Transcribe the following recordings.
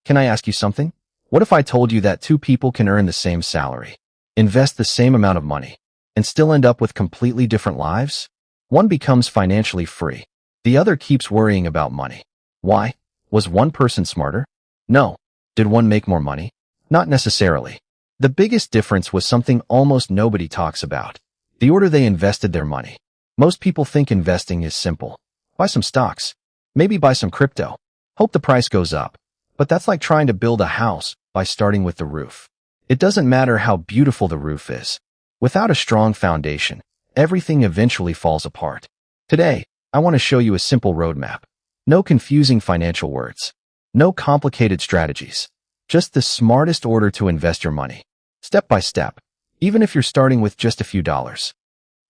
Can I ask you something? What if I told you that two people can earn the same salary, invest the same amount of money, and still end up with completely different lives? One becomes financially free. The other keeps worrying about money. Why? Was one person smarter? No. Did one make more money? Not necessarily. The biggest difference was something almost nobody talks about: the order they invested their money. Most people think investing is simple. Buy some stocks. Maybe buy some crypto. Hope the price goes up. But that's like trying to build a house by starting with the roof. It doesn't matter how beautiful the roof is. Without a strong foundation, everything eventually falls apart. Today, I want to show you a simple roadmap. No confusing financial words. No complicated strategies. Just the smartest order to invest your money. Step by step, even if you're starting with just a few dollars.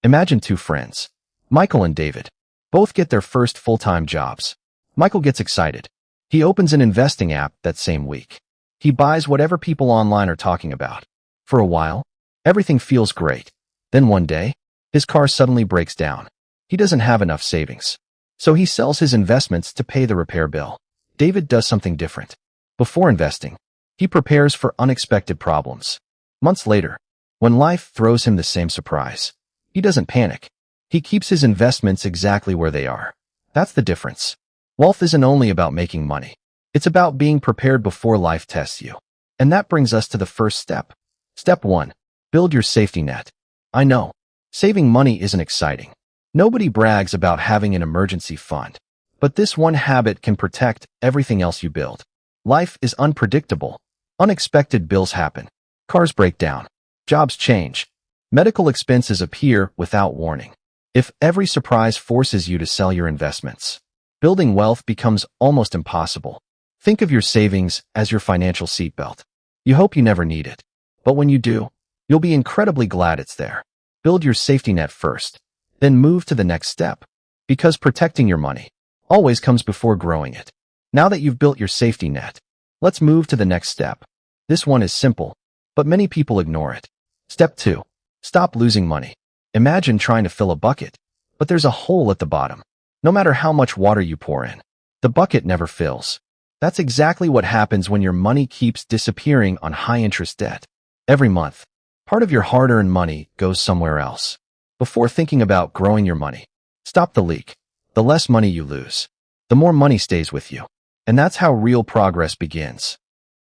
Imagine two friends, Michael and David. Both get their first full-time jobs. Michael gets excited. He opens an investing app that same week. He buys whatever people online are talking about. For a while, everything feels great. Then one day, his car suddenly breaks down. He doesn't have enough savings. So he sells his investments to pay the repair bill. David does something different. Before investing, he prepares for unexpected problems. Months later, when life throws him the same surprise, he doesn't panic. He keeps his investments exactly where they are. That's the difference. Wealth isn't only about making money. It's about being prepared before life tests you. And that brings us to the first step. Step 1. Build your safety net. I know, saving money isn't exciting. Nobody brags about having an emergency fund. But this one habit can protect everything else you build. Life is unpredictable. Unexpected bills happen. Cars break down. Jobs change. Medical expenses appear without warning. If every surprise forces you to sell your investments, building wealth becomes almost impossible. Think of your savings as your financial seatbelt. You hope you never need it. But when you do, you'll be incredibly glad it's there. Build your safety net first, then move to the next step. Because protecting your money always comes before growing it. Now that you've built your safety net, let's move to the next step. This one is simple, but many people ignore it. Step 2. Stop losing money. Imagine trying to fill a bucket, but there's a hole at the bottom. No matter how much water you pour in, the bucket never fills. That's exactly what happens when your money keeps disappearing on high-interest debt. Every month, part of your hard-earned money goes somewhere else. Before thinking about growing your money, stop the leak. The less money you lose, the more money stays with you. And that's how real progress begins.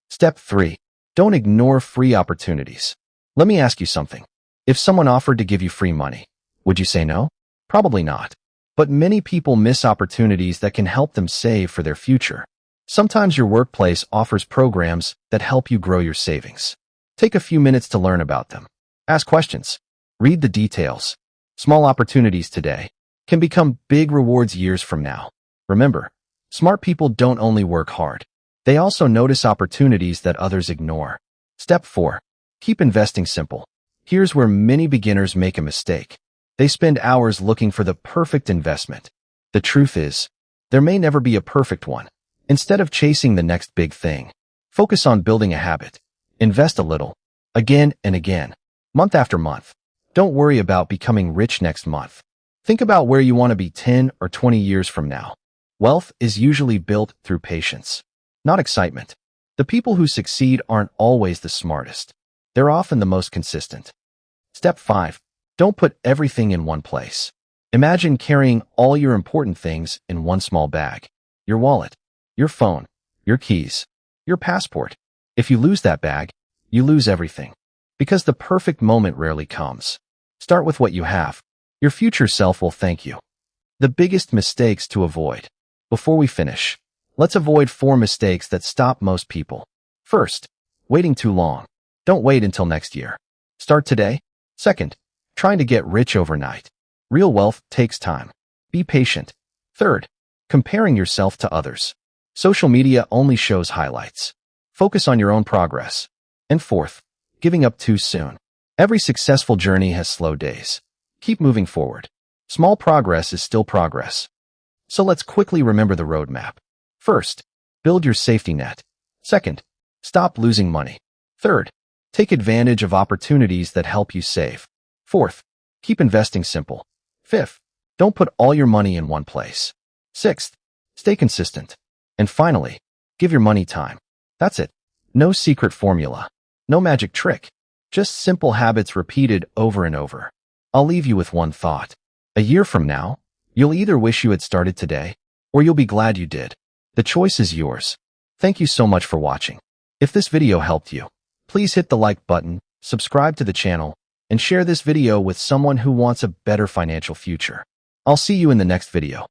Step 3. Don't ignore free opportunities. Let me ask you something. If someone offered to give you free money, would you say no? Probably not. But many people miss opportunities that can help them save for their future. Sometimes your workplace offers programs that help you grow your savings. Take a few minutes to learn about them. Ask questions. Read the details. Small opportunities today can become big rewards years from now. Remember, smart people don't only work hard. They also notice opportunities that others ignore. Step 4. Keep investing simple. Here's where many beginners make a mistake. They spend hours looking for the perfect investment. The truth is, there may never be a perfect one. Instead of chasing the next big thing, focus on building a habit. Invest a little, again and again, month after month. Don't worry about becoming rich next month. Think about where you want to be 10 or 20 years from now. Wealth is usually built through patience, not excitement. The people who succeed aren't always the smartest. They're often the most consistent. Step 5. Don't put everything in one place. Imagine carrying all your important things in one small bag. Your wallet, your phone, your keys, your passport. If you lose that bag, you lose everything. Because the perfect moment rarely comes. Start with what you have. Your future self will thank you. The biggest mistakes to avoid. Before we finish, let's avoid 4 mistakes that stop most people. First, waiting too long. Don't wait until next year. Start today. Second, trying to get rich overnight. Real wealth takes time. Be patient. Third, comparing yourself to others. Social media only shows highlights. Focus on your own progress. And fourth, giving up too soon. Every successful journey has slow days. Keep moving forward. Small progress is still progress. So let's quickly remember the roadmap. First, build your safety net. Second, stop losing money. Third, take advantage of opportunities that help you save. Fourth, keep investing simple. Fifth, don't put all your money in one place. Sixth, stay consistent. And finally, give your money time. That's it. No secret formula. No magic trick. Just simple habits repeated over and over. I'll leave you with one thought. A year from now, you'll either wish you had started today, or you'll be glad you did. The choice is yours. Thank you so much for watching. If this video helped you, please hit the like button, subscribe to the channel, and share this video with someone who wants a better financial future. I'll see you in the next video.